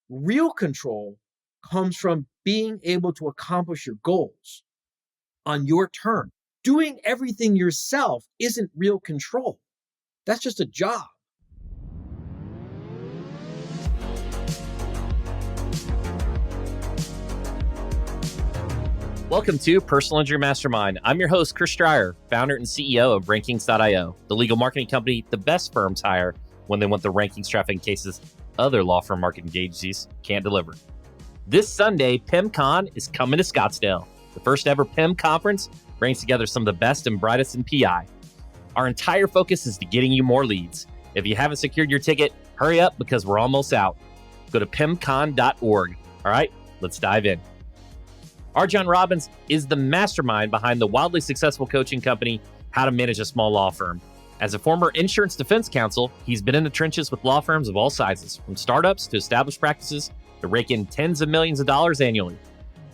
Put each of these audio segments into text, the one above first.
Real control comes from being able to accomplish your goals on your terms. Doing everything yourself isn't real control. That's just a job. Welcome to Personal Injury Mastermind. I'm your host, Chris Dreyer, founder and CEO of Rankings.io, the legal marketing company the best firms hire when they want the rankings traffic in cases other law firm marketing agencies can't deliver. This Sunday, PIMCon is coming to Scottsdale. The first ever PIM conference brings together some of the best and brightest in PI. Our entire focus is to getting you more leads. If you haven't secured your ticket, hurry up because we're almost out. Go to pimcon.org. All right, let's dive in. RJon Robins is the mastermind behind the wildly successful coaching company, How to Manage a Small Law Firm. As a former insurance defense counsel, he's been in the trenches with law firms of all sizes, from startups to established practices to rake in tens of millions of dollars annually.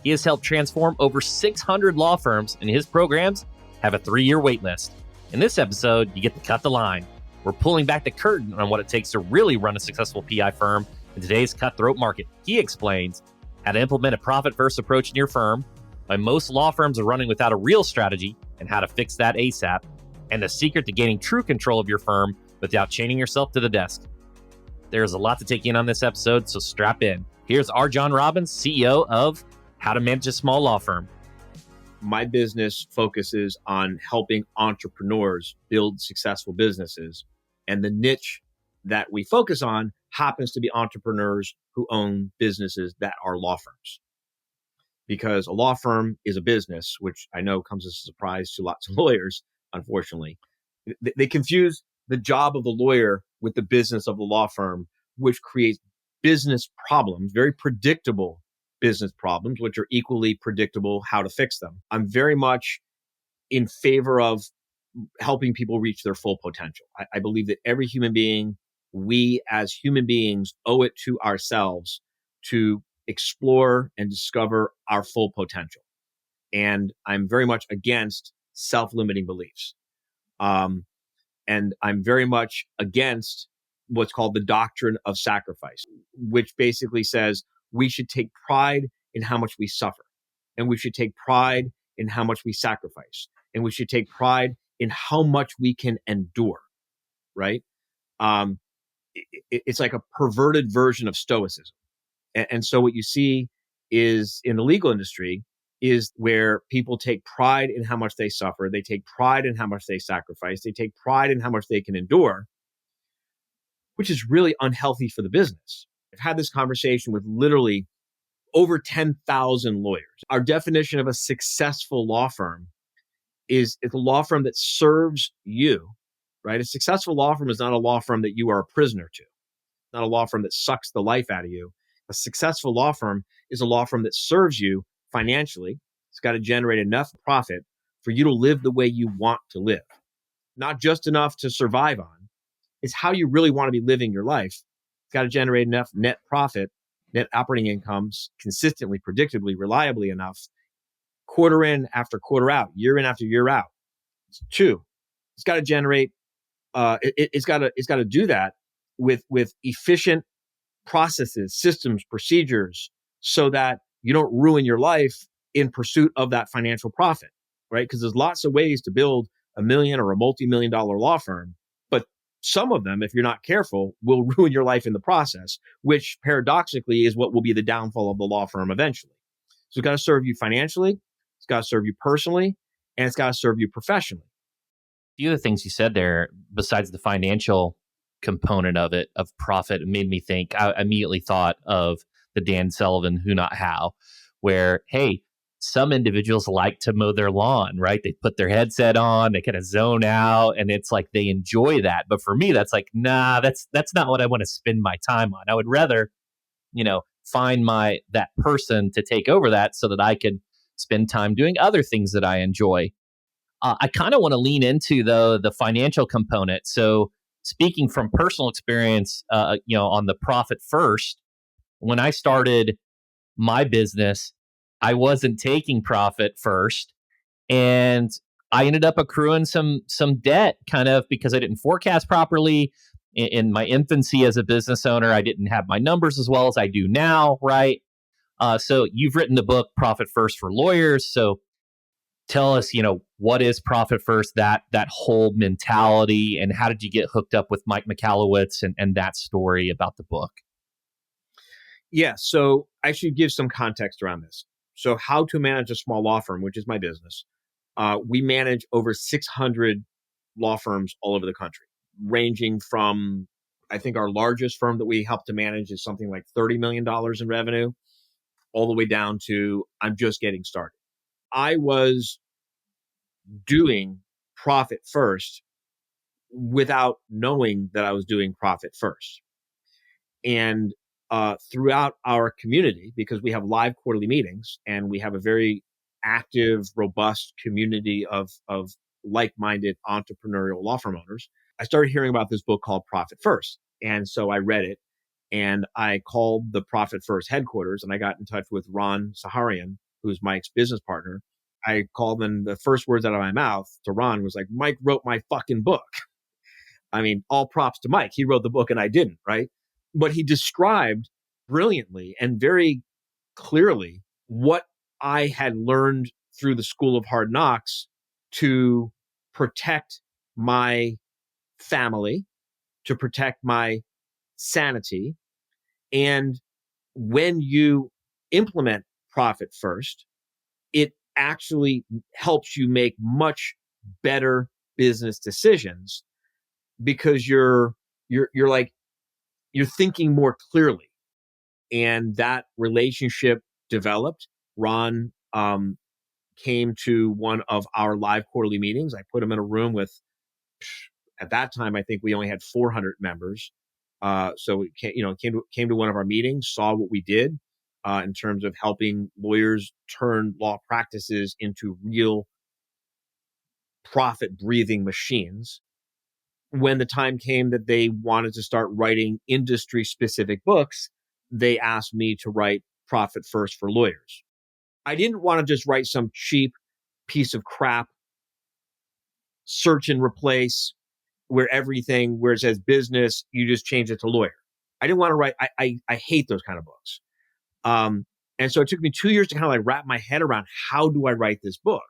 He has helped transform over 600 law firms, and his programs have a 3-year wait list. In this episode, you get to cut the line. We're pulling back the curtain on what it takes to really run a successful PI firm in today's cutthroat market. He explains how to implement a profit-first approach in your firm, why most law firms are running without a real strategy, and how to fix that ASAP, and the secret to gaining true control of your firm without chaining yourself to the desk. There's a lot to take in on this episode, so strap in. Here's RJon Robins, CEO of How to Manage a Small Law Firm. My business focuses on helping entrepreneurs build successful businesses, and the niche that we focus on happens to be entrepreneurs who own businesses that are law firms. Because a law firm is a business, which I know comes as a surprise to lots of lawyers, unfortunately. They confuse the job of the lawyer with the business of the law firm, which creates business problems, very predictable business problems, which are equally predictable how to fix them. I'm very much in favor of helping people reach their full potential. I believe that every human being, we as human beings owe it to ourselves to explore and discover our full potential. And I'm very much against self-limiting beliefs. And I'm very much against what's called the doctrine of sacrifice, which basically says we should take pride in how much we suffer. And we should take pride in how much we sacrifice. And we should take pride in how much we can endure, right? It's like a perverted version of stoicism. And so what you see is in the legal industry is where people take pride in how much they suffer. They take pride in how much they sacrifice. They take pride in how much they can endure, which is really unhealthy for the business. I've had this conversation with literally over 10,000 lawyers. Our definition of a successful law firm is a law firm that serves you, right? A successful law firm is not a law firm that you are a prisoner to, not a law firm that sucks the life out of you. A successful law firm is a law firm that serves you financially. It's got to generate enough profit for you to live the way you want to live. Not just enough to survive on. It's how you really want to be living your life. It's got to generate enough net profit, net operating incomes, consistently, predictably, reliably enough, quarter in after quarter out, year in after year out. 2, it's got to generate, it's got to do that with efficient processes, systems, procedures, so that you don't ruin your life in pursuit of that financial profit, right? Because there's lots of ways to build $1 million or a multi-million-dollar law firm, but some of them, if you're not careful, will ruin your life in the process, which paradoxically is what will be the downfall of the law firm eventually. So it's got to serve you financially, it's got to serve you personally, and it's got to serve you professionally. A few of the things you said there, besides the financial component of it, of profit, made me think. I immediately thought of the Dan Sullivan Who Not How, where, hey, some individuals like to mow their lawn, right? They put their headset on, they kind of zone out, and it's like they enjoy that. But for me, that's like, nah, that's not what I want to spend my time on. I would rather, find that person to take over that so that I could spend time doing other things that I enjoy. I kind of want to lean into the financial component. So speaking from personal experience, on the profit first, when I started my business, I wasn't taking profit first, and I ended up accruing some debt, kind of because I didn't forecast properly. in my infancy as a business owner, I didn't have my numbers as well as I do now, right? So you've written the book Profit First for Lawyers. So tell us, what is Profit First, that whole mentality, and how did you get hooked up with Mike Michalowicz and that story about the book? Yeah, so I should give some context around this. So how to manage a small law firm, which is my business. We manage over 600 law firms all over the country, ranging from, I think our largest firm that we help to manage is something like $30 million in revenue, all the way down to I'm just getting started. I was doing profit first without knowing that I was doing profit first. And throughout our community, because we have live quarterly meetings and we have a very active, robust community of like-minded entrepreneurial law firm owners, I started hearing about this book called Profit First. And so I read it and I called the Profit First headquarters and I got in touch with Ron Saharian, who's Mike's business partner. I called him, the first words out of my mouth to Ron was like, Mike wrote my fucking book. I mean, all props to Mike. He wrote the book and I didn't, right? But he described brilliantly and very clearly what I had learned through the School of Hard Knocks to protect my family, to protect my sanity. And when you implement Profit First, it actually helps you make much better business decisions because you're thinking more clearly. And that relationship developed. Ron came to one of our live quarterly meetings. I put him in a room with, at that time, I think we only had 400 members. So it came to one of our meetings, saw what we did in terms of helping lawyers turn law practices into real profit-breathing machines. When the time came that they wanted to start writing industry-specific books, they asked me to write Profit First for Lawyers. I didn't want to just write some cheap piece of crap, search and replace, where it says business, you just change it to lawyer. I didn't want to write, I hate those kind of books. And so it took me 2 years to kind of like wrap my head around how do I write this book?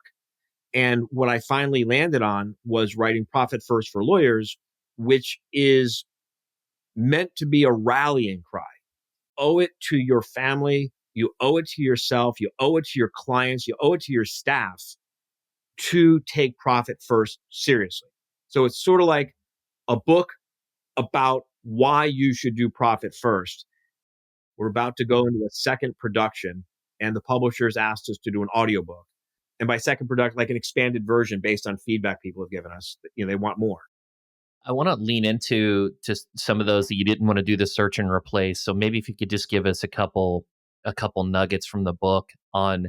And what I finally landed on was writing Profit First for Lawyers, which is meant to be a rallying cry. Owe it to your family, you owe it to yourself, you owe it to your clients, you owe it to your staff to take Profit First seriously. So it's sort of like a book about why you should do Profit First. We're about to go into a second production, and the publishers asked us to do an audiobook. And by second production, like an expanded version based on feedback people have given us, they want more. I want to lean into just some of those that you didn't want to do the search and replace. So maybe if you could just give us a couple nuggets from the book on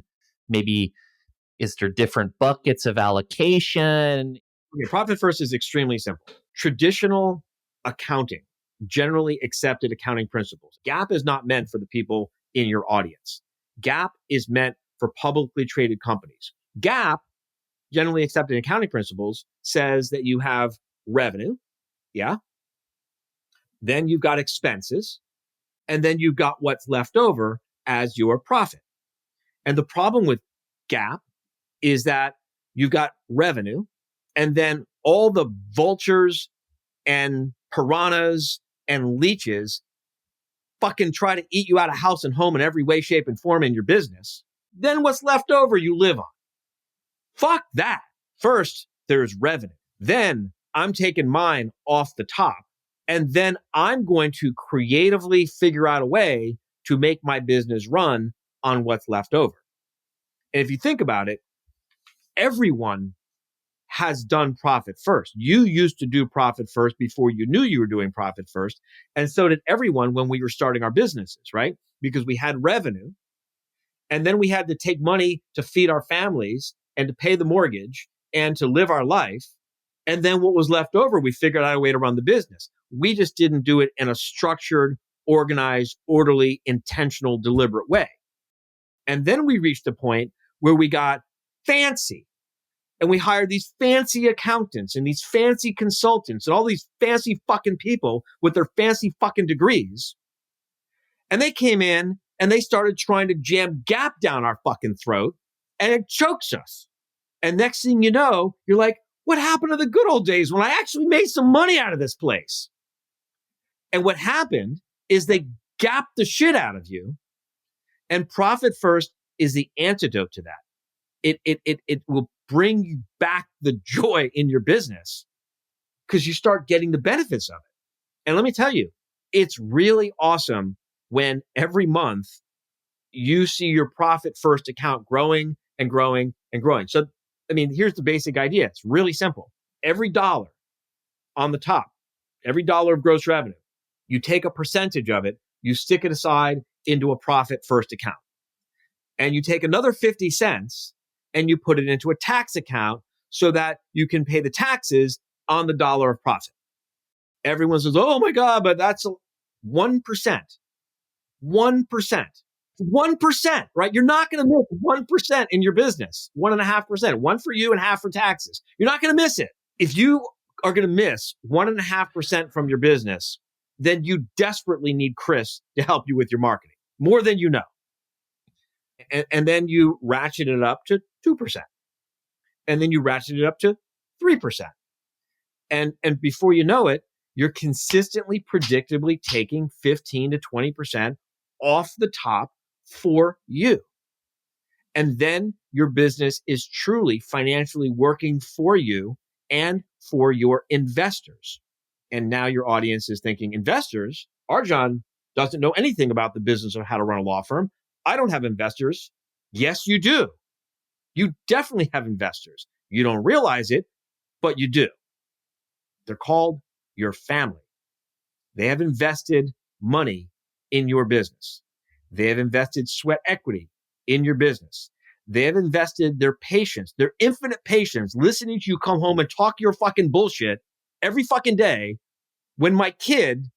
maybe, is there different buckets of allocation? Okay, Profit First is extremely simple. Traditional accounting, generally accepted accounting principles. GAAP is not meant for the people in your audience. GAAP is meant for publicly traded companies. GAAP, generally accepted accounting principles, says that you have revenue, yeah? Then you've got expenses, and then you've got what's left over as your profit. And the problem with GAAP is that you've got revenue, and then all the vultures and piranhas and leeches fucking try to eat you out of house and home in every way, shape, and form in your business. Then what's left over you live on. Fuck that. First, there's revenue. Then I'm taking mine off the top. And then I'm going to creatively figure out a way to make my business run on what's left over. And if you think about it, everyone has done Profit First. You used to do Profit First before you knew you were doing Profit First. And so did everyone when we were starting our businesses, right? Because we had revenue. And then we had to take money to feed our families and to pay the mortgage and to live our life. And then what was left over, we figured out a way to run the business. We just didn't do it in a structured, organized, orderly, intentional, deliberate way. And then we reached a point where we got fancy. And we hired these fancy accountants and these fancy consultants and all these fancy fucking people with their fancy fucking degrees. And they came in and they started trying to jam gap down our fucking throat, and it chokes us. And next thing you know, you're like, what happened to the good old days when I actually made some money out of this place? And what happened is they gapped the shit out of you. And profit first is the antidote to that. It will bring you back the joy in your business because you start getting the benefits of it. And let me tell you, it's really awesome when every month you see your profit first account growing and growing and growing. So, I mean, here's the basic idea. It's really simple. Every dollar on the top, every dollar of gross revenue, you take a percentage of it, you stick it aside into a profit first account. And you take another 50 cents and you put it into a tax account so that you can pay the taxes on the dollar of profit. Everyone says, oh my God, but that's 1%. 1%. 1%, right? You're not going to miss 1% in your business. 1.5%. One for you and half for taxes. You're not going to miss it. If you are going to miss 1.5% from your business, then you desperately need Chris to help you with your marketing, more than you know. And then you ratchet it up to 2%. And then you ratchet it up to 3%. And before you know it, you're consistently, predictably taking 15 to 20% off the top for you. And then your business is truly financially working for you and for your investors. And now your audience is thinking, investors? RJon doesn't know anything about the business of how to run a law firm. I don't have investors. Yes, you do. You definitely have investors. You don't realize it, but you do. They're called your family. They have invested money in your business. They have invested sweat equity in your business. They have invested their patience, their infinite patience, listening to you come home and talk your fucking bullshit every fucking day when my kid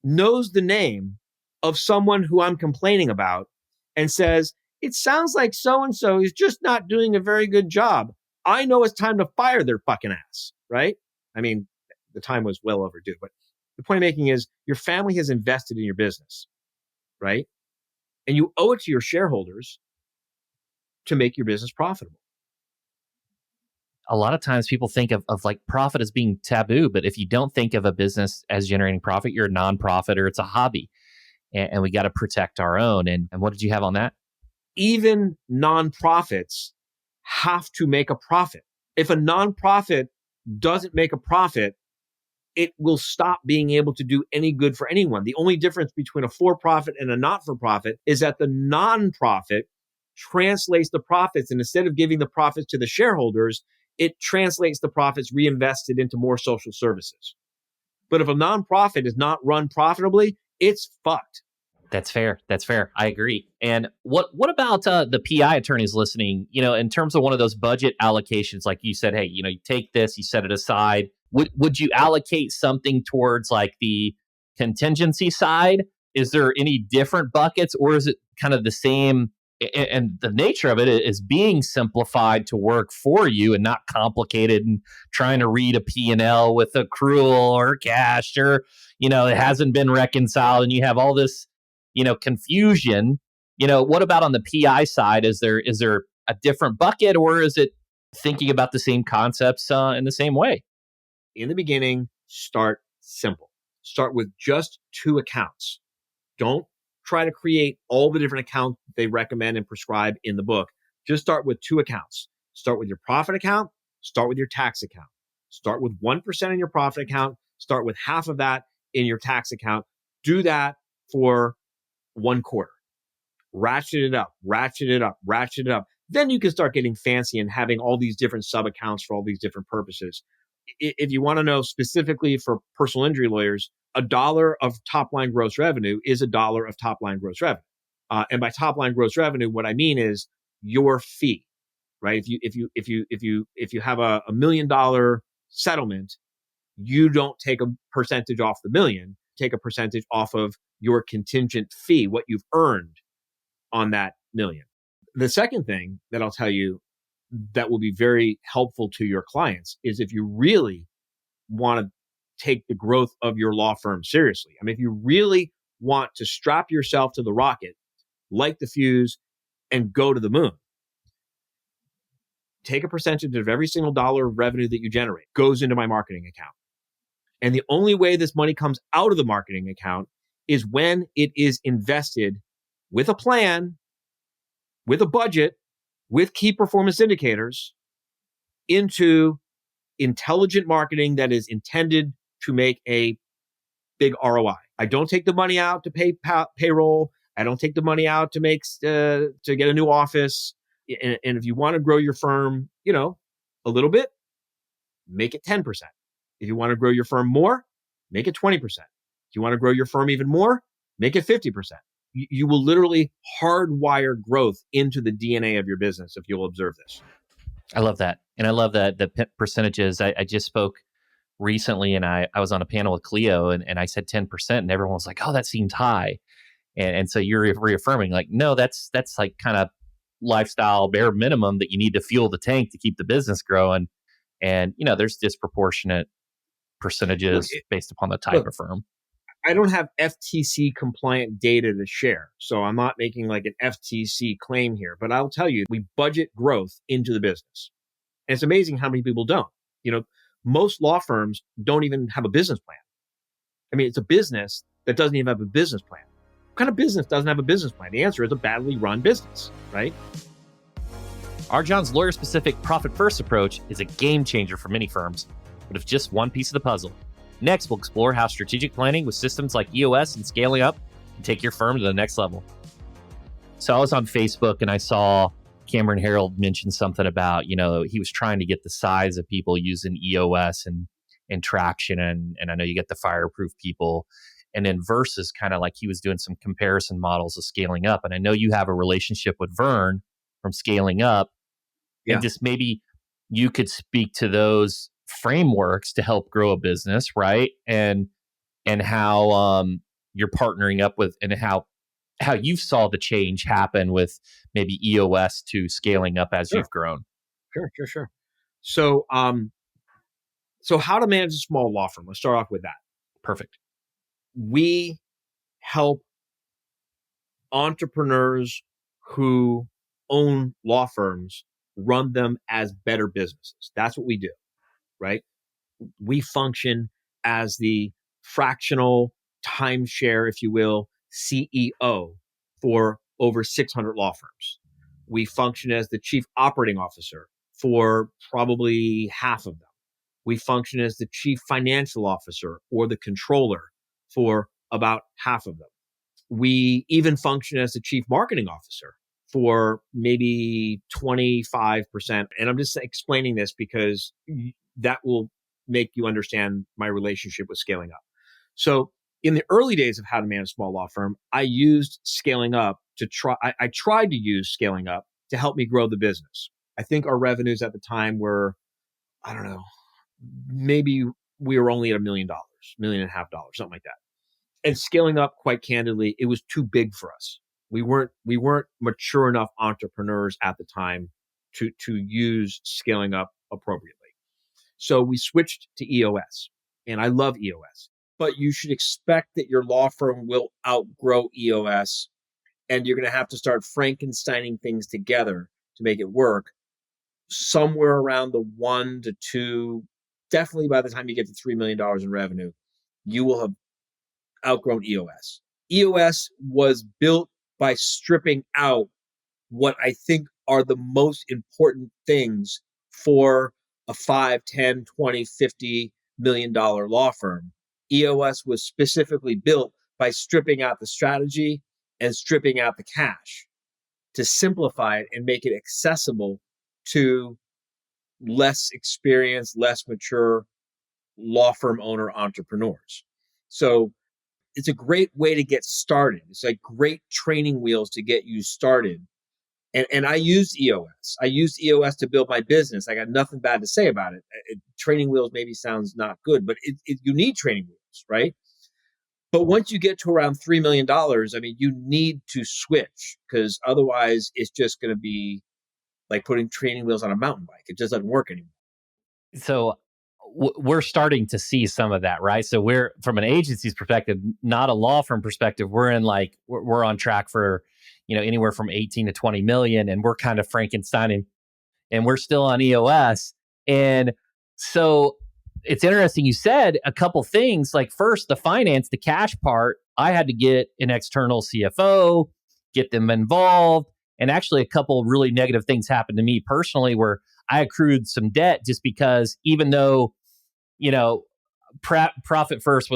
knows the name of someone who I'm complaining about and says, it sounds like so-and-so is just not doing a very good job. I know it's time to fire their fucking ass, right? I mean, the time was well overdue, but the point I'm making is your family has invested in your business, right? And you owe it to your shareholders to make your business profitable. A lot of times people think of like profit as being taboo, but if you don't think of a business as generating profit, you're a nonprofit or it's a hobby. And we got to protect our own. And what did you have on that? Even nonprofits have to make a profit. If a nonprofit doesn't make a profit, it will stop being able to do any good for anyone. The only difference between a for-profit and a not-for-profit is that the nonprofit translates the profits, and instead of giving the profits to the shareholders, it translates the profits reinvested into more social services. But if a nonprofit is not run profitably, it's fucked. That's fair. That's fair. I agree. And what about the PI attorneys listening? You know, in terms of one of those budget allocations, like you said, hey, you know, you take this, you set it aside. Would you allocate something towards like the contingency side? Is there any different buckets, or is it kind of the same? And the nature of it is being simplified to work for you and not complicated and trying to read a P&L with accrual or cash, or, you know, it hasn't been reconciled and you have all this, you know, confusion. You know, what about on the PI side? Is there a different bucket, or is it thinking about the same concepts in the same way? In the beginning, start simple. Start with just 2 accounts. Don't try to create all the different accounts they recommend and prescribe in the book. Just start with 2 accounts. Start with your profit account. Start with your tax account. Start with 1% in your profit account. Start with half of that in your tax account. Do that for 1 quarter. Ratchet it up, ratchet it up, ratchet it up. Then you can start getting fancy and having all these different sub accounts for all these different purposes. If you want to know specifically for personal injury lawyers, $1 of top line gross revenue is $1 of top line gross revenue. And by top line gross revenue, what I mean is your fee, right? If you have a $1 million settlement, you don't take a percentage off the million, take a percentage off of your contingent fee, what you've earned on that million. The second thing that I'll tell you that will be very helpful to your clients is if you really want to take the growth of your law firm seriously. I mean, if you really want to strap yourself to the rocket, light the fuse, and go to the moon, take a percentage of every single dollar of revenue that you generate goes into my marketing account. And the only way this money comes out of the marketing account is when it is invested with a plan, with a budget, with key performance indicators into intelligent marketing that is intended to make a big ROI. I don't take the money out to pay payroll. I don't take the money out to get a new office. And if you want to grow your firm, a little bit, make it 10%. If you want to grow your firm more, make it 20%. If you want to grow your firm even more, make it 50%. You will literally hardwire growth into the DNA of your business if you'll observe this. I love that. And I love that the percentages. I just spoke recently and I was on a panel with Cleo and I said 10% and everyone was like, oh, that seems high. And so you're reaffirming like, no, that's like kind of lifestyle bare minimum that you need to fuel the tank to keep the business growing. And, there's disproportionate percentages based upon the type of firm. I don't have FTC compliant data to share, so I'm not making like an FTC claim here, but I'll tell you, we budget growth into the business. And it's amazing how many people don't. Most law firms don't even have a business plan. I mean, it's a business that doesn't even have a business plan. What kind of business doesn't have a business plan? The answer is a badly run business, right? RJon's lawyer-specific profit-first approach is a game changer for many firms, but it's just one piece of the puzzle. Next, we'll explore how strategic planning with systems like EOS and scaling up can take your firm to the next level. So I was on Facebook and I saw Cameron Harold mention something about, he was trying to get the size of people using EOS and traction. And I know you get the fireproof people. And then versus kind of like he was doing some comparison models of scaling up. And I know you have a relationship with Vern from scaling up. Yeah. And just maybe you could speak to those frameworks to help grow a business, right? And how you're partnering up with and how you saw the change happen with maybe EOS to scaling up as you've grown. Sure. So how to manage a small law firm? Let's start off with that. Perfect. We help entrepreneurs who own law firms run them as better businesses. That's what we do, right? We function as the fractional timeshare, if you will, CEO for over 600 law firms. We function as the chief operating officer for probably half of them. We function as the chief financial officer or the controller for about half of them. We even function as the chief marketing officer for maybe 25%. And I'm just explaining this because that will make you understand my relationship with scaling up. So in the early days of how to manage a small law firm, I used scaling up I tried to use scaling up to help me grow the business. I think our revenues at the time were, I don't know, maybe we were only at $1 million, $1.5 million, something like that. And scaling up, quite candidly, it was too big for us. We weren't mature enough entrepreneurs at the time to use scaling up appropriately. So we switched to EOS, and I love EOS. But you should expect that your law firm will outgrow EOS, and you're going to have to start Frankensteining things together to make it work. Somewhere around the 1 to 2, definitely by the time you get to $3 million in revenue, you will have outgrown EOS. EOS was built by stripping out what I think are the most important things for a 5, 10, 20, $50 million law firm. EOS was specifically built by stripping out the strategy and stripping out the cash to simplify it and make it accessible to less experienced, less mature law firm owner entrepreneurs. So it's a great way to get started. It's like great training wheels to get you started. And I used EOS. I used EOS to build my business. I got nothing bad to say about it. Training wheels maybe sounds not good, but you need training wheels, right? But once you get to around $3 million, I mean, you need to switch because otherwise it's just going to be like putting training wheels on a mountain bike. It just doesn't work anymore. So we're starting to see some of that, right? So we're, from an agency's perspective, not a law firm perspective, we're in like, we're on track for, anywhere from 18 to 20 million, and we're kind of Frankensteining, and we're still on EOS. And so it's interesting. You said a couple things, like first, the finance, the cash part, I had to get an external CFO, get them involved. And actually a couple really negative things happened to me personally, where I accrued some debt just because, even though, profit first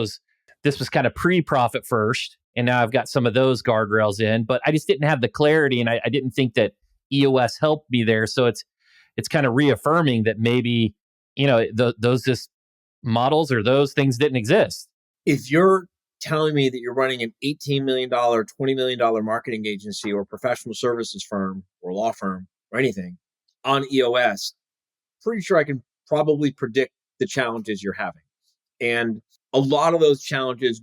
this was kind of pre-profit first. And now I've got some of those guardrails in, but I just didn't have the clarity, and I didn't think that EOS helped me there. So it's kind of reaffirming that maybe, those just models or those things didn't exist. If you're telling me that you're running an $18 million, $20 million marketing agency or professional services firm or law firm or anything on EOS, pretty sure I can probably predict the challenges you're having. And a lot of those challenges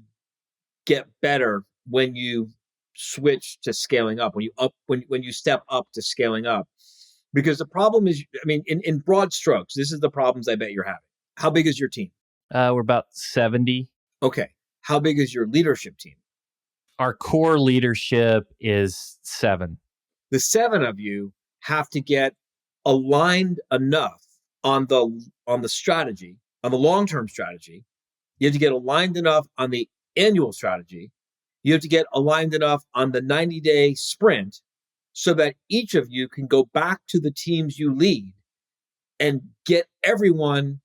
get better when you switch to scaling up, when you step up to scaling up. Because the problem is, in broad strokes, this is the problems I bet you're having. How big is your team? We're about 70. Okay. How big is your leadership team? Our core leadership is 7. The 7 of you have to get aligned enough on the strategy, on the long-term strategy. You have to get aligned enough on the annual strategy. You have to get aligned enough on the 90-day sprint so that each of you can go back to the teams you lead and get everyone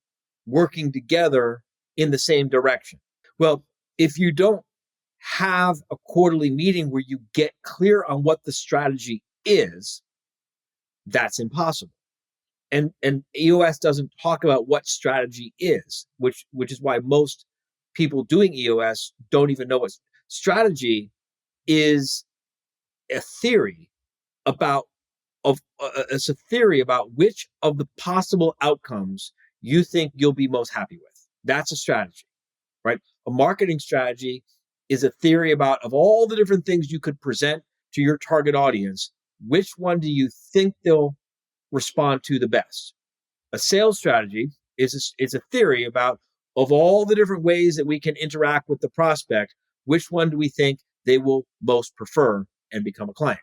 working together in the same direction. Well, if you don't have a quarterly meeting where you get clear on what the strategy is, that's impossible. And EOS doesn't talk about what strategy is, which is why most people doing EOS don't even know what strategy is. A theory about it's a theory about which of the possible outcomes you think you'll be most happy with. That's a strategy, right? A marketing strategy is a theory about, of all the different things you could present to your target audience, which one do you think they'll respond to the best? A sales strategy is a theory about, of all the different ways that we can interact with the prospect, which one do we think they will most prefer and become a client?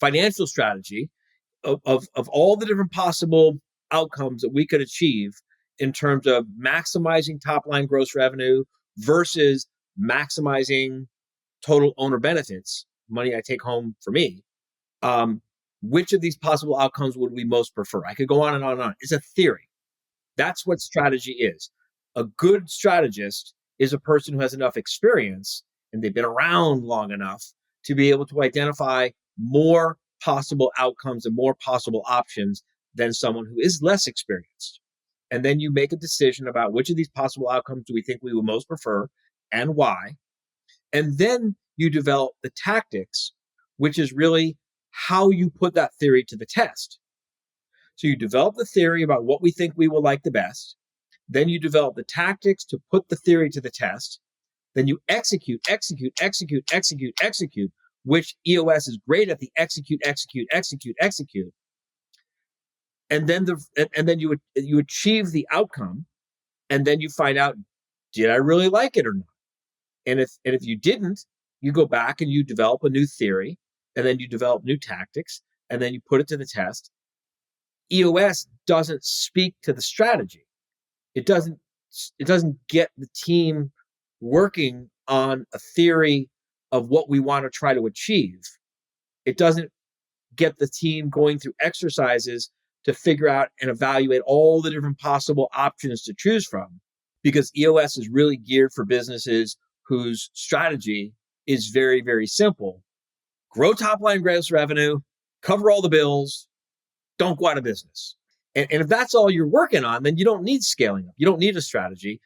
Financial strategy of all the different possible outcomes that we could achieve in terms of maximizing top line gross revenue versus maximizing total owner benefits, money I take home for me. Which of these possible outcomes would we most prefer? I could go on and on and on. It's a theory. That's what strategy is. A good strategist is a person who has enough experience and they've been around long enough to be able to identify more possible outcomes and more possible options than someone who is less experienced. And then you make a decision about which of these possible outcomes do we think we would most prefer and why. And then you develop the tactics, which is really how you put that theory to the test. So you develop the theory about what we think we will like the best. Then you develop the tactics to put the theory to the test. Then you execute, which EOS is great at, the execute. And then you achieve the outcome, and then you find out, did I really like it or not? And if you didn't, you go back and you develop a new theory, and then you develop new tactics, and then you put it to the test. EOS doesn't speak to the strategy. It doesn't get the team working on a theory of what we want to try to achieve. It doesn't get the team going through exercises to figure out and evaluate all the different possible options to choose from, because EOS is really geared for businesses whose strategy is very, very simple. Grow top line gross revenue, cover all the bills, don't go out of business. And if that's all you're working on, then you don't need scaling up. You don't need a strategy.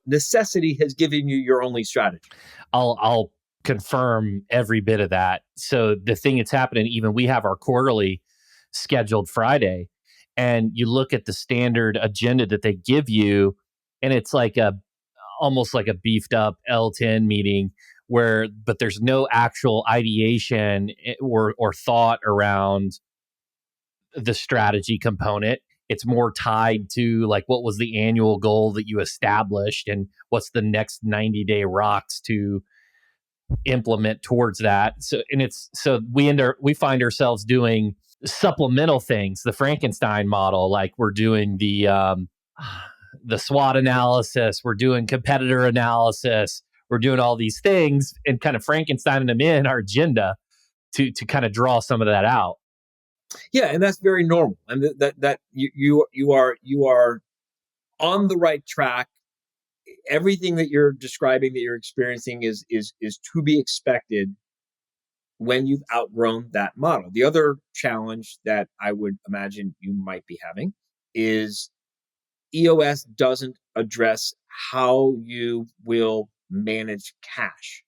Necessity has given you your only strategy. I'll confirm every bit of that. So the thing that's happening, even we have our quarterly scheduled Friday, and you look at the standard agenda that they give you, and it's like almost like a beefed up L10 meeting but there's no actual ideation or thought around the strategy component. It's more tied to like, what was the annual goal that you established and what's the next 90-day rocks to implement towards that. So we find ourselves doing supplemental things, the Frankenstein model, like we're doing the SWOT analysis, we're doing competitor analysis, we're doing all these things and kind of Frankensteining them in our agenda to kind of draw some of that out. Yeah, and that's very normal. And that you are on the right track. Everything that you're describing, that you're experiencing is to be expected when you've outgrown that model. The other challenge that I would imagine you might be having is EOS doesn't address how you will manage cash.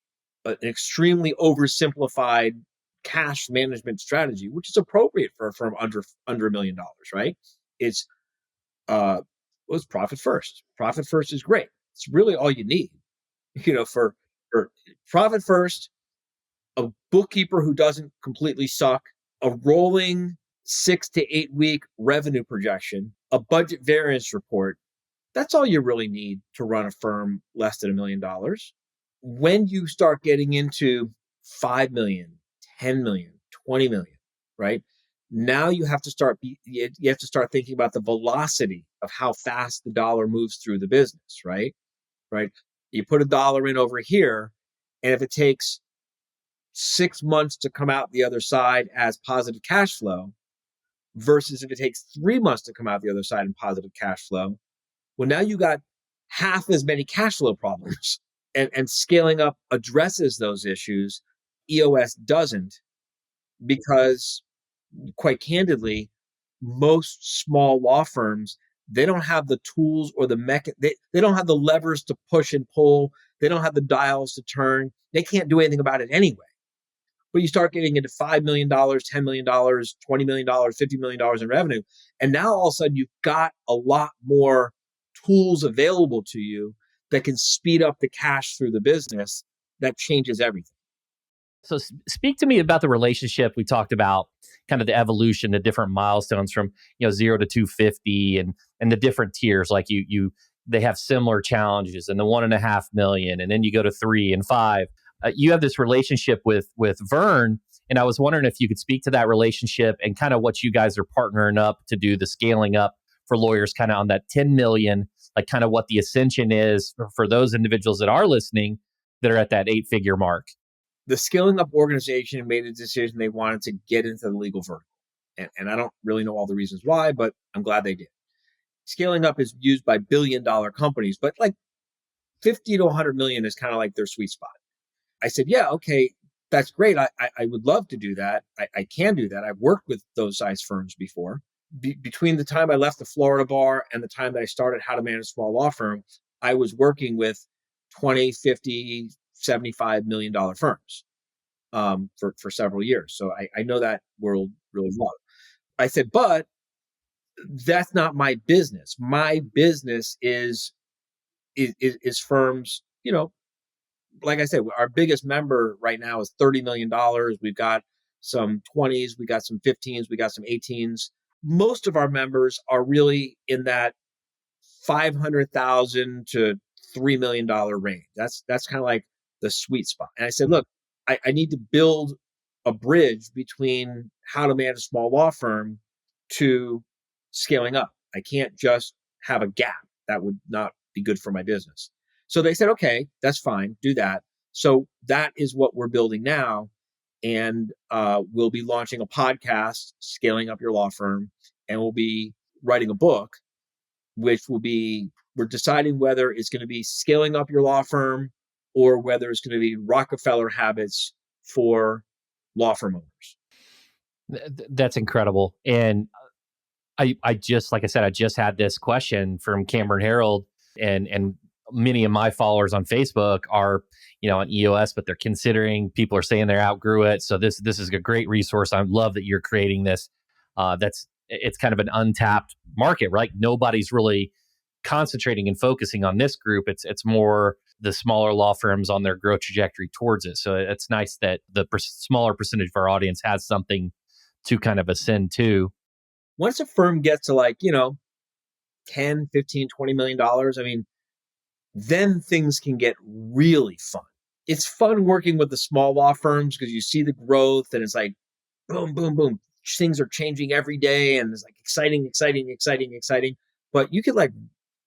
An extremely oversimplified cash management strategy, which is appropriate for a firm under $1 million, right? It's profit first. Profit first is great. It's really all you need, for profit first, a bookkeeper who doesn't completely suck, a rolling 6 to 8 week revenue projection, a budget variance report. That's all you really need to run a firm less than $1 million. When you start getting into 5 million, 10 million, 20 million, right? Now you have to start thinking about the velocity of how fast the dollar moves through the business, right? Right. You put $1 in over here, and if it takes 6 months to come out the other side as positive cash flow versus if it takes 3 months to come out the other side in positive cash flow, well, now you got half as many cash flow problems, and scaling up addresses those issues. EOS doesn't, because quite candidly, most small law firms, they don't have the tools or they don't have the levers to push and pull. They don't have the dials to turn. They can't do anything about it anyway. But you start getting into $5 million, $10 million, $20 million, $50 million in revenue. And now all of a sudden you've got a lot more tools available to you that can speed up the cash through the business. That changes everything. So speak to me about the relationship. We talked about kind of the evolution, the different milestones from 0 to 250 and the different tiers. Like they have similar challenges, and the 1.5 million, and then you go to 3 and 5. You have this relationship with Vern, and I was wondering if you could speak to that relationship and kind of what you guys are partnering up to do the scaling up for lawyers, kind of on that 10 million, like kind of what the ascension is for those individuals that are listening that are at that 8-figure mark. The scaling up organization made a decision they wanted to get into the legal vertical. And I don't really know all the reasons why, but I'm glad they did. Scaling up is used by billion-dollar companies, but like 50 to 100 million is kind of like their sweet spot. I said, yeah, okay, that's great. I would love to do that. I can do that. I've worked with those size firms before. Between the time I left the Florida bar and the time that I started How to Manage a Small Law Firm, I was working with 20, 50, $75 million firms for several years. So I know that world really well. I said, but that's not my business. My business is firms, like I said, our biggest member right now is $30 million. We've got some 20s, we got some 15s, we got some 18s. Most of our members are really in that $500,000 to $3 million range. That's kind of like the sweet spot. And I said, look, I need to build a bridge between How to Manage a Small Law Firm to scaling up. I can't just have a gap. That would not be good for my business. So they said, okay, that's fine, do that. So that is what we're building now. And we'll be launching a podcast, Scaling Up Your Law Firm, and we'll be writing a book, which will be, we're deciding whether it's going to be Scaling Up Your Law Firm or whether it's going to be Rockefeller Habits for law firm owners. That's incredible. And I just, like I said, I just had this question from Cameron Harold, and many of my followers on Facebook are, on EOS, but they're considering, people are saying they outgrew it. So this is a great resource. I love that you're creating this. It's kind of an untapped market, right? Nobody's really concentrating and focusing on this group. It's more the smaller law firms on their growth trajectory towards it. So it's nice that the smaller percentage of our audience has something to kind of ascend to. Once a firm gets to like, 10, 15, $20 million, I mean, then things can get really fun. It's fun working with the small law firms because you see the growth and it's like, boom, boom, boom. Things are changing every day and it's like exciting, exciting, exciting, exciting. But you could like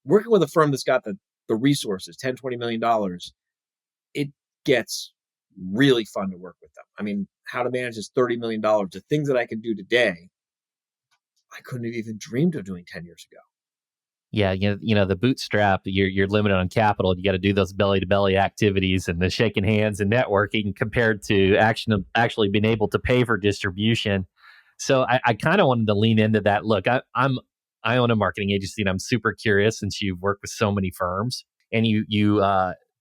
working with a firm that's got the resources, $10, $20 million, it gets really fun to work with them. I mean, how to manage this $30 million, the things that I can do today, I couldn't have even dreamed of doing 10 years ago. Yeah, the bootstrap, you're limited on capital. You got to do those belly to belly activities and the shaking hands and networking compared to actually being able to pay for distribution. So I kind of wanted to lean into that. Look, I own a marketing agency, and I'm super curious since you've worked with so many firms, and you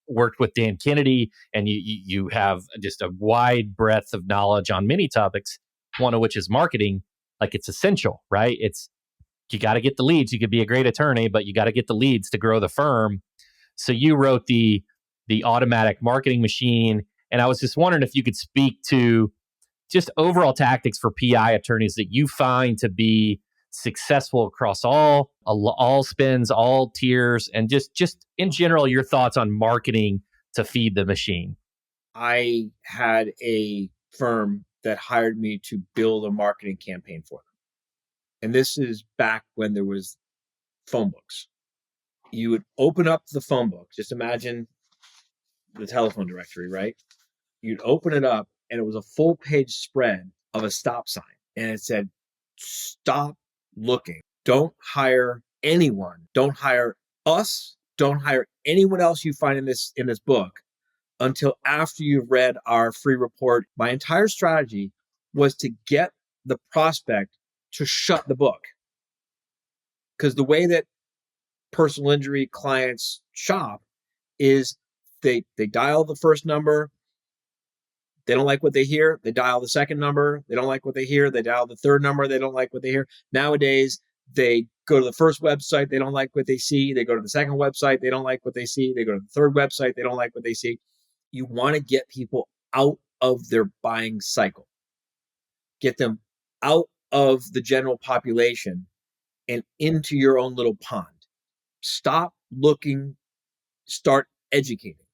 worked with Dan Kennedy, and you have just a wide breadth of knowledge on many topics. One of which is marketing. Like it's essential, right? You got to get the leads. You could be a great attorney, but you got to get the leads to grow the firm. So you wrote the automatic marketing machine, and I was just wondering if you could speak to just overall tactics for PI attorneys that you find to be successful across all spins, all tiers, and just in general your thoughts on marketing to feed the machine. I had a firm that hired me to build a marketing campaign for them. And this is back when there was phone books. You would open up the phone book. Just imagine the telephone directory, right? You'd open it up and it was a full page spread of a stop sign. And it said, stop looking. Don't hire anyone. Don't hire us. Don't hire anyone else you find in this book until after you've read our free report. My entire strategy was to get the prospect to shut the book. Because the way that personal injury clients shop is they dial the first number. They don't like what they hear. They dial the second number. They don't like what they hear. They dial the third number. They don't like what they hear. Nowadays, they go to the first website. They don't like what they see. They go to the second website. They don't like what they see. They go to the third website. They don't like what they see. You want to get people out of their buying cycle. Get them out of the general population and into your own little pond. Stop looking, start educating.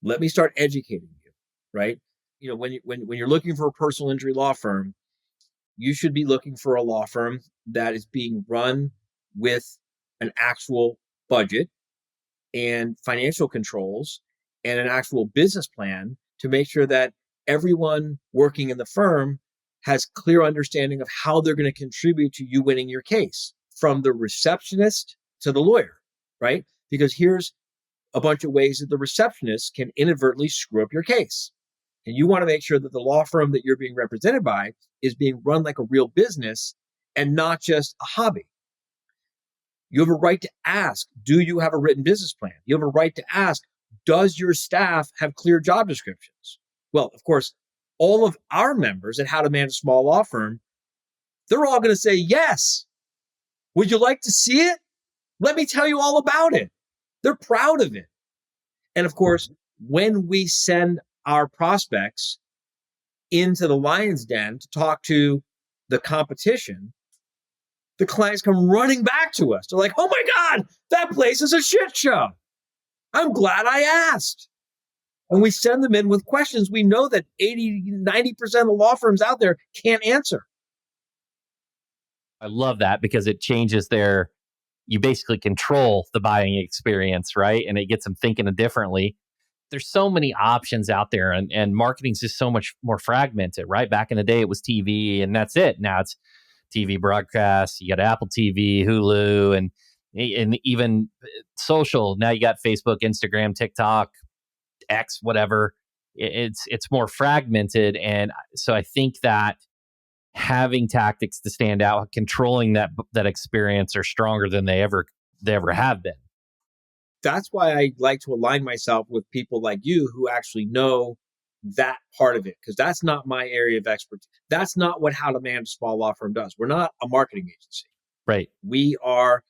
Let me start educating you, right? When you're looking for a personal injury law firm, you should be looking for a law firm that is being run with an actual budget and financial controls and an actual business plan to make sure that everyone working in the firm has clear understanding of how they're going to contribute to you winning your case, from the receptionist to the lawyer, right? Because here's a bunch of ways that the receptionist can inadvertently screw up your case. And you want to make sure that the law firm that you're being represented by is being run like a real business and not just a hobby. You have a right to ask, do you have a written business plan? You have a right to ask, does your staff have clear job descriptions? Well, of course, all of our members at How to Manage a Small Law Firm, they're all going to say yes. Would you like to see it? Let me tell you all about it. They're proud of it. And of course, when we send our prospects into the lion's den to talk to the competition, the clients come running back to us. They're like, oh my God, that place is a shit show. I'm glad I asked. And we send them in with questions we know that 80, 90% of the law firms out there can't answer. I love that because it changes you basically control the buying experience, right? And it gets them thinking differently. There's so many options out there, and marketing's just so much more fragmented, right? Back in the day, it was TV and that's it. Now it's TV broadcasts. You got Apple TV, Hulu, and even social. Now you got Facebook, Instagram, TikTok, X, whatever. It's more fragmented, and so I think that having tactics to stand out, controlling that experience, are stronger than they ever have been. That's why I like to align myself with people like you who actually know that part of it, because that's not my area of expertise. That's not what How to Manage a Small Law Firm does. We're not a marketing agency. Right. We are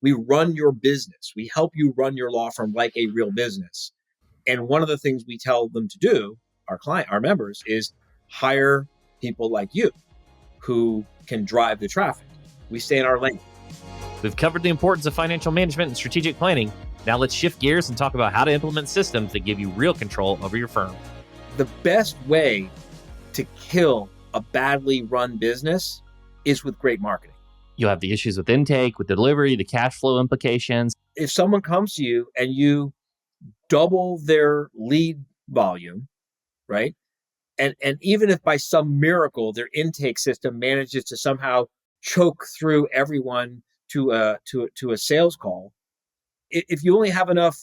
We run your business. We help you run your law firm like a real business. And one of the things we tell them to do, our members, is hire people like you who can drive the traffic. We stay in our lane. We've covered the importance of financial management and strategic planning. Now let's shift gears and talk about how to implement systems that give you real control over your firm. The best way to kill a badly run business is with great marketing. You'll have the issues with intake, with delivery, the cash flow implications. If someone comes to you and you double their lead volume, right? And even if by some miracle their intake system manages to somehow choke through everyone to a sales call, if you only have enough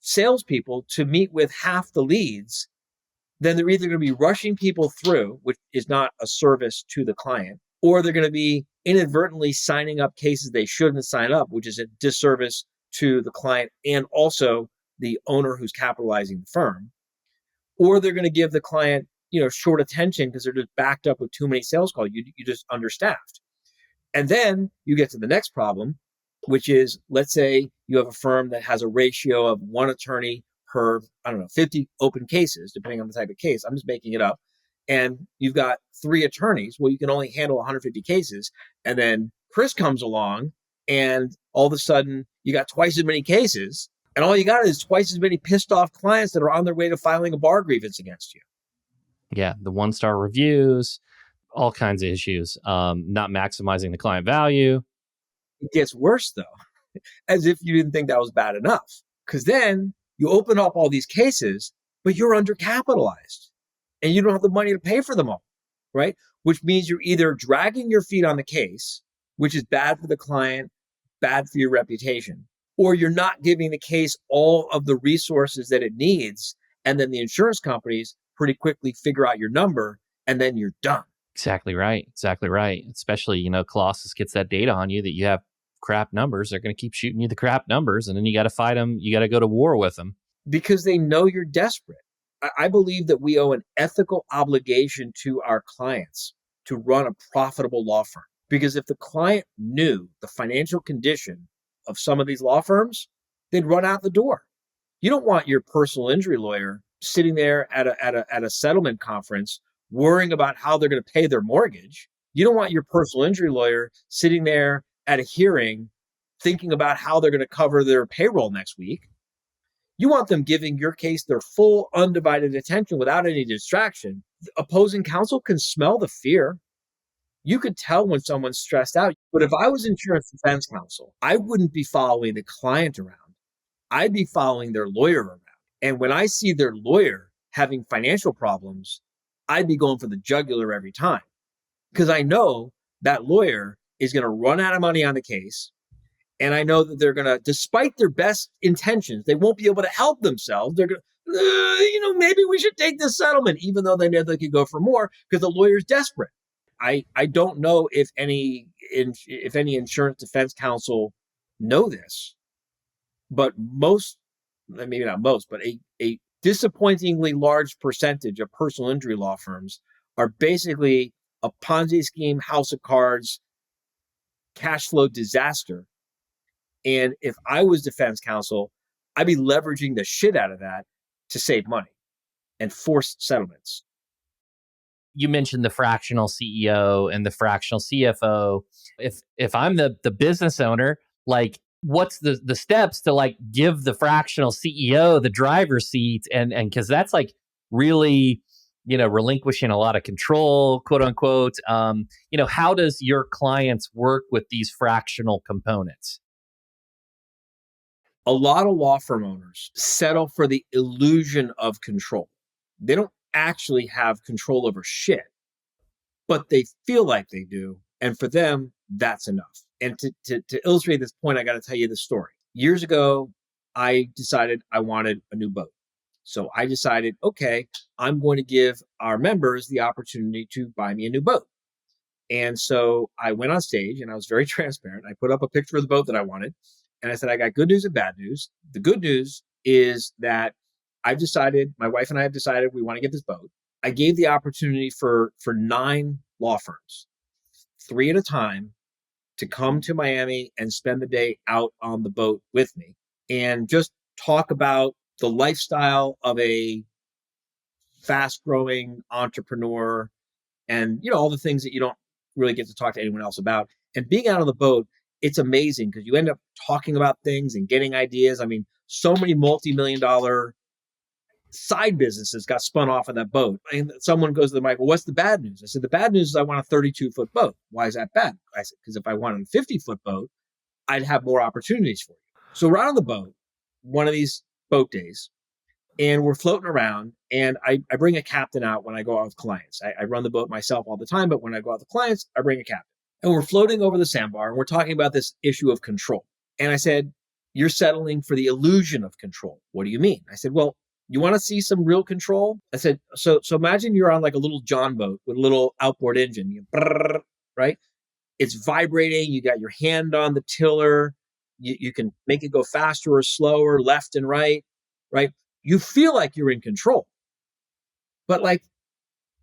salespeople to meet with half the leads, then they're either going to be rushing people through, which is not a service to the client, or they're going to be inadvertently signing up cases they shouldn't sign up, which is a disservice to the client and also the owner who's capitalizing the firm. Or they're going to give the client, short attention because they're just backed up with too many sales calls. You just understaffed. And then you get to the next problem, which is, let's say you have a firm that has a ratio of one attorney per, 50 open cases, depending on the type of case. I'm just making it up. And you've got 3 attorneys. Well, you can only handle 150 cases. And then Chris comes along and all of a sudden you got twice as many cases. And all you got is twice as many pissed off clients that are on their way to filing a bar grievance against you. Yeah, the 1-star reviews, all kinds of issues, not maximizing the client value. It gets worse, though, as if you didn't think that was bad enough. Because then you open up all these cases, but you're undercapitalized and you don't have the money to pay for them all, right? Which means you're either dragging your feet on the case, which is bad for the client, bad for your reputation, or you're not giving the case all of the resources that it needs. And then the insurance companies pretty quickly figure out your number and then you're done. Exactly right. Especially, Colossus gets that data on you that you have crap numbers. They're going to keep shooting you the crap numbers and then you got to fight them. You got to go to war with them. Because they know you're desperate. I believe that we owe an ethical obligation to our clients to run a profitable law firm. Because if the client knew the financial condition of some of these law firms, they'd run out the door. You don't want your personal injury lawyer sitting there at a settlement conference worrying about how they're going to pay their mortgage. You don't want your personal injury lawyer sitting there at a hearing thinking about how they're going to cover their payroll next week. You want them giving your case their full undivided attention without any distraction. Opposing counsel can smell the fear. You could tell when someone's stressed out. But if I was insurance defense counsel, I wouldn't be following the client around. I'd be following their lawyer around. And when I see their lawyer having financial problems, I'd be going for the jugular every time. Because I know that lawyer is going to run out of money on the case. And I know that they're going to, despite their best intentions, they won't be able to help themselves. They're going to, maybe we should take this settlement, even though they know they could go for more because the lawyer's desperate. I don't know if any insurance defense counsel know this, but most, maybe not most, but a disappointingly large percentage of personal injury law firms are basically a Ponzi scheme, house of cards, cash flow disaster. And if I was defense counsel, I'd be leveraging the shit out of that to save money and force settlements. You mentioned the fractional CEO and the fractional CFO. If I'm the business owner, like what's the steps to like give the fractional CEO the driver's seat and because that's like really relinquishing a lot of control, quote unquote. How does your clients work with these fractional components? A lot of law firm owners settle for the illusion of control. They don't actually have control over shit, but they feel like they do. And for them, that's enough. And to illustrate this point, I got to tell you the story. Years ago, I decided I wanted a new boat. So I decided, okay, I'm going to give our members the opportunity to buy me a new boat. And so I went on stage and I was very transparent. I put up a picture of the boat that I wanted. And I said, I got good news and bad news. The good news is that my wife and I have decided we want to get this boat. I gave the opportunity for 9 law firms, 3 at a time, to come to Miami and spend the day out on the boat with me and just talk about the lifestyle of a fast growing entrepreneur and, all the things that you don't really get to talk to anyone else about. And being out on the boat, it's amazing because you end up talking about things and getting ideas. I mean, so many multi-million-dollar side businesses got spun off of that boat. And someone goes to the mic, well, what's the bad news? I said, the bad news is I want a 32-foot boat. Why is that bad? I said, because if I wanted a 50-foot boat, I'd have more opportunities for you. So we're out on the boat, one of these boat days, and we're floating around. And I bring a captain out when I go out with clients. I run the boat myself all the time, but when I go out with clients, I bring a captain. And we're floating over the sandbar, and we're talking about this issue of control. And I said, you're settling for the illusion of control. What do you mean? I said, well, you want to see some real control? I said, so imagine you're on like a little John boat with a little outboard engine, right? It's vibrating. You got your hand on the tiller. You can make it go faster or slower, left and right? You feel like you're in control, but like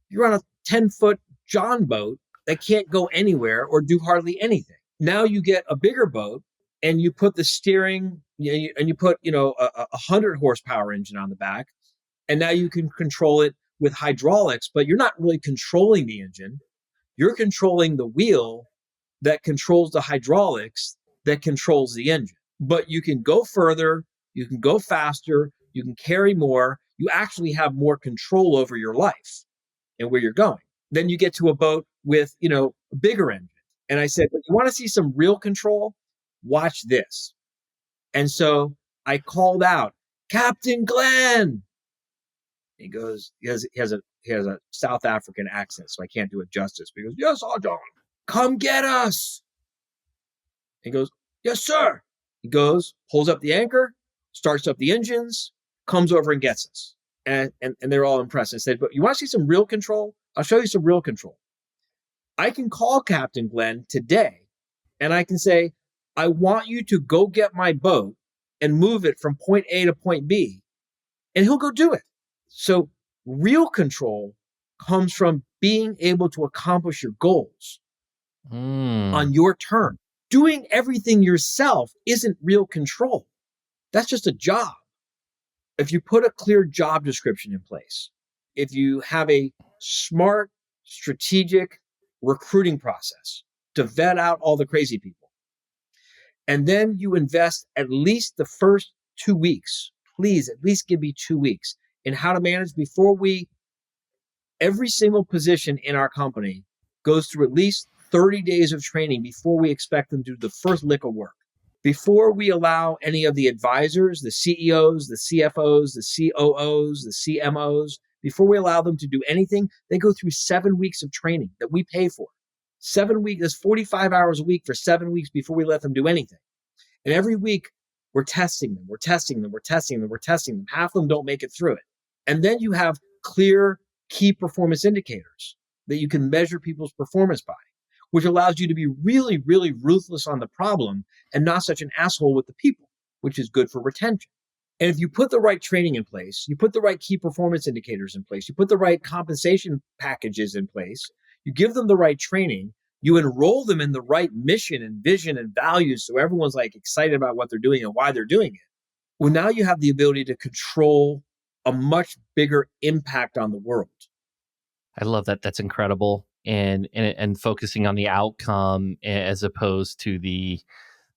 you're on a 10-foot John boat that can't go anywhere or do hardly anything. Now you get a bigger boat and you put the steering and you put, a 100 horsepower engine on the back. And now you can control it with hydraulics, but you're not really controlling the engine. You're controlling the wheel that controls the hydraulics that controls the engine. But you can go further, you can go faster, you can carry more. You actually have more control over your life and where you're going. Then you get to a boat with, a bigger engine. And I said, but you want to see some real control? Watch this. And so I called out, Captain Glenn. He goes, he has a South African accent, so I can't do it justice. But he goes, yes, RJon, come get us. He goes, yes, sir. He goes, pulls up the anchor, starts up the engines, comes over and gets us. And they're all impressed. I said, but you want to see some real control? I'll show you some real control. I can call Captain Glenn today and I can say, I want you to go get my boat and move it from point A to point B. And he'll go do it. So real control comes from being able to accomplish your goals on your terms. Doing everything yourself isn't real control. That's just a job. If you put a clear job description in place, if you have a smart, strategic recruiting process to vet out all the crazy people, and then you invest at least the first 2 weeks, please at least give me 2 weeks in how to manage every single position in our company goes through at least 30 days of training before we expect them to do the first lick of work. Before we allow any of the advisors, the CEOs, the CFOs, the COOs, the CMOs, before we allow them to do anything, they go through 7 weeks of training that we pay for. 7 weeks, that's 45 hours a week for 7 weeks before we let them do anything. And every week we're testing them. Half of them don't make it through it. And then you have clear key performance indicators that you can measure people's performance by, which allows you to be really, really ruthless on the problem and not such an asshole with the people, which is good for retention. And if you put the right training in place, you put the right key performance indicators in place, you put the right compensation packages in place, you give them the right training, you enroll them in the right mission and vision and values so everyone's like excited about what they're doing and why they're doing it. Well, now you have the ability to control a much bigger impact on the world. I love that. That's incredible. And focusing on the outcome as opposed to the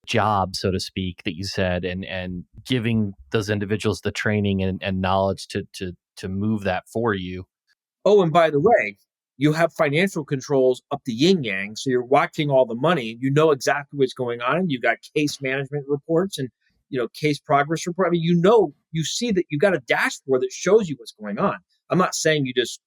job, so to speak, that you said, and giving those individuals the training and knowledge to move that for you. Oh, and by the way, you have financial controls up the yin yang. So you're watching all the money. You know exactly what's going on. And you've got case management reports and, case progress report. I mean, you see that you've got a dashboard that shows you what's going on. I'm not saying you just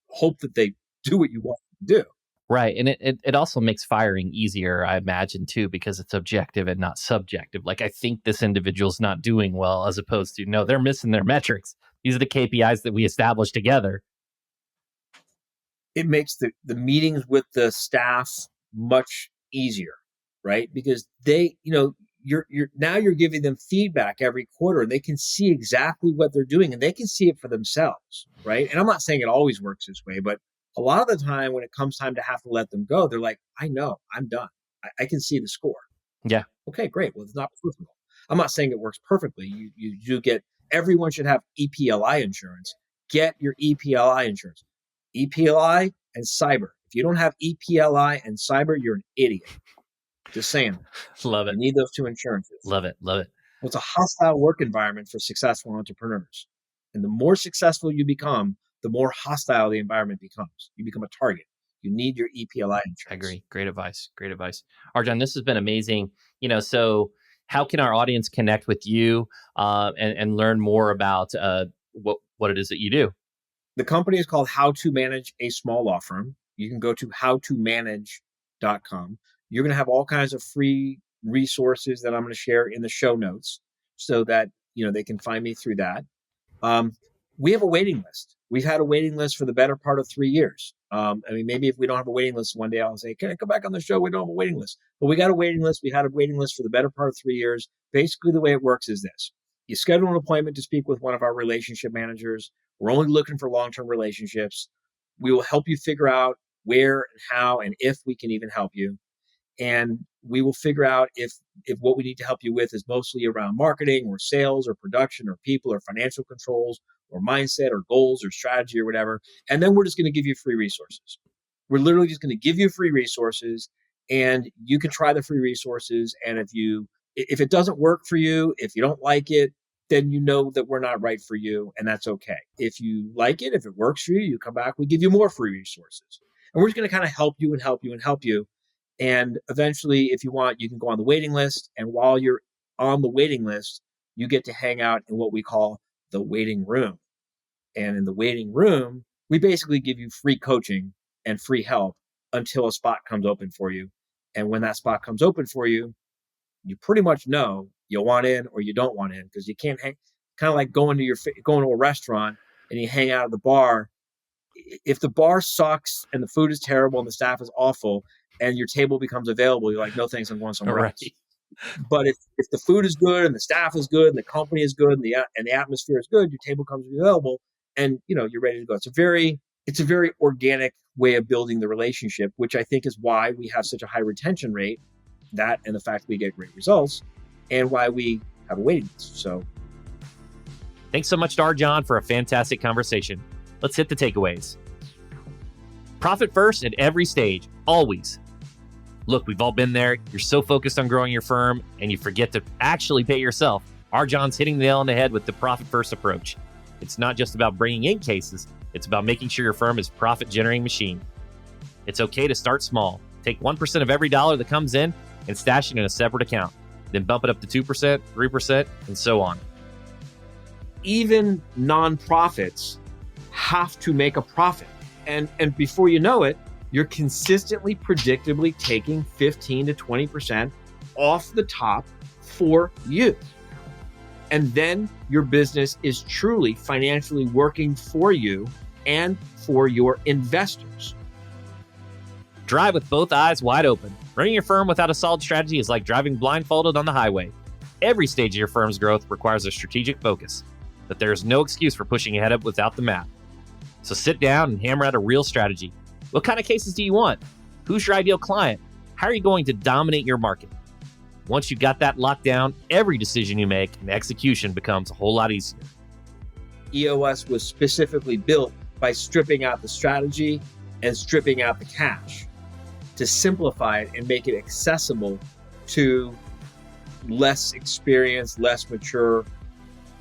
hope that they do what you want them to do. Right. And it also makes firing easier, I imagine, too, because it's objective and not subjective. Like, I think this individual's not doing well, as opposed to, no, they're missing their metrics. These are the KPIs that we established together. It makes the meetings with the staff much easier, right? Because they, you're giving them feedback every quarter and they can see exactly what they're doing and they can see it for themselves, right? And I'm not saying it always works this way, but a lot of the time when it comes time to have to let them go, they're like, I know, I'm done. I can see the score. Yeah. Okay, great. Well, it's not perfect. I'm not saying it works perfectly. You do get, everyone should have EPLI insurance. Get your EPLI insurance. EPLI and cyber. If you don't have EPLI and cyber, you're an idiot. Just saying. Love it. You need those two insurances. Love it. Love it. Well, it's a hostile work environment for successful entrepreneurs. And the more successful you become, the more hostile the environment becomes. You become a target. You need your EPLI insurance. I agree. Great advice. Great advice. RJon, this has been amazing. So how can our audience connect with you and learn more about what it is that you do? The company is called How to Manage a Small Law Firm. You can go to howtomanage.com. You're going to have all kinds of free resources that I'm going to share in the show notes so that they can find me through that. We have a waiting list. We've had a waiting list for the better part of 3 years. Maybe if we don't have a waiting list one day, I'll say, can I come back on the show? We don't have a waiting list. But we got a waiting list. We had a waiting list for the better part of 3 years. Basically, the way it works is this. You schedule an appointment to speak with one of our relationship managers. We're only looking for long-term relationships. We will help you figure out where and how and if we can even help you. And we will figure out if what we need to help you with is mostly around marketing or sales or production or people or financial controls or mindset or goals or strategy or whatever. And then we're just going to give you free resources. We're literally just going to give you free resources, and you can try the free resources. And if it doesn't work for you, if you don't like it, then you know that we're not right for you, and that's okay. If you like it, if it works for you, you come back, we give you more free resources. And we're just going to kind of help you and help you and help you. And eventually, if you want, you can go on the waiting list. And while you're on the waiting list, you get to hang out in what we call the waiting room. And in the waiting room, we basically give you free coaching and free help until a spot comes open for you. And when that spot comes open for you, you pretty much know you want in or you don't want in, because you can't hang, kind of like going to a restaurant and you hang out at the bar. If the bar sucks and the food is terrible and the staff is awful and your table becomes available, you're like, no thanks, I'm going somewhere else. But if the food is good and the staff is good and the company is good and the atmosphere is good, your table comes available and you're ready to go. It's a very organic way of building the relationship, which I think is why we have such a high retention rate, that and the fact we get great results, and why we have a waiting list. So thanks so much to RJon for a fantastic conversation. Let's hit the takeaways. Profit first at every stage, always. Look, we've all been there. You're so focused on growing your firm and you forget to actually pay yourself. RJon's hitting the nail on the head with the profit first approach. It's not just about bringing in cases. It's about making sure your firm is a profit generating machine. It's okay to start small. Take 1% of every dollar that comes in and stash it in a separate account. Then bump it up to 2%, 3%, and so on. Even nonprofits have to make a profit. And before you know it, you're consistently, predictably taking 15 to 20% off the top for you. And then your business is truly financially working for you and for your investors. Drive with both eyes wide open. Running your firm without a solid strategy is like driving blindfolded on the highway. Every stage of your firm's growth requires a strategic focus, but there is no excuse for pushing ahead without the map. So sit down and hammer out a real strategy. What kind of cases do you want? Who's your ideal client? How are you going to dominate your market? Once you got that locked down, every decision you make and execution becomes a whole lot easier. EOS was specifically built by stripping out the strategy and stripping out the cash to simplify it and make it accessible to less experienced, less mature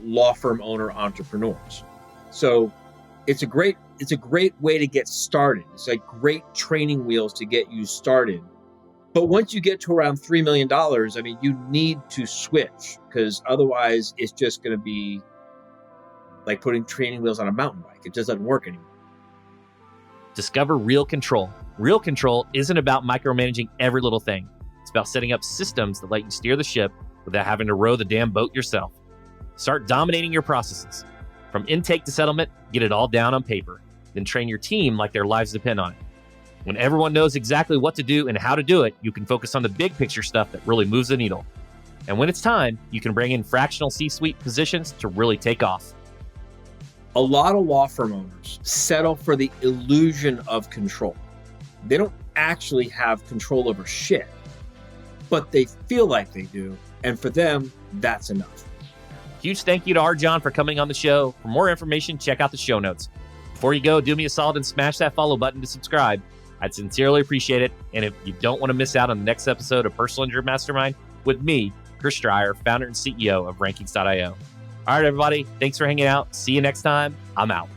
law firm owner entrepreneurs. So it's a great way to get started. It's like great training wheels to get you started. But once you get to around $3 million, you need to switch, because otherwise it's just going to be like putting training wheels on a mountain bike. It just doesn't work anymore. Discover real control. Real control isn't about micromanaging every little thing. It's about setting up systems that let you steer the ship without having to row the damn boat yourself. Start dominating your processes. From intake to settlement, get it all down on paper. Then train your team like their lives depend on it. When everyone knows exactly what to do and how to do it, you can focus on the big picture stuff that really moves the needle. And when it's time, you can bring in fractional C-suite positions to really take off. A lot of law firm owners settle for the illusion of control. They don't actually have control over shit. but they feel like they do. And for them, that's enough. Huge thank you to RJon for coming on the show. For more information, check out the show notes. Before you go, do me a solid and smash that follow button to subscribe. I'd sincerely appreciate it. And if you don't want to miss out on the next episode of Personal Injury Mastermind with me, Chris Dreyer, founder and CEO of Rankings.io. All right, everybody. Thanks for hanging out. See you next time. I'm out.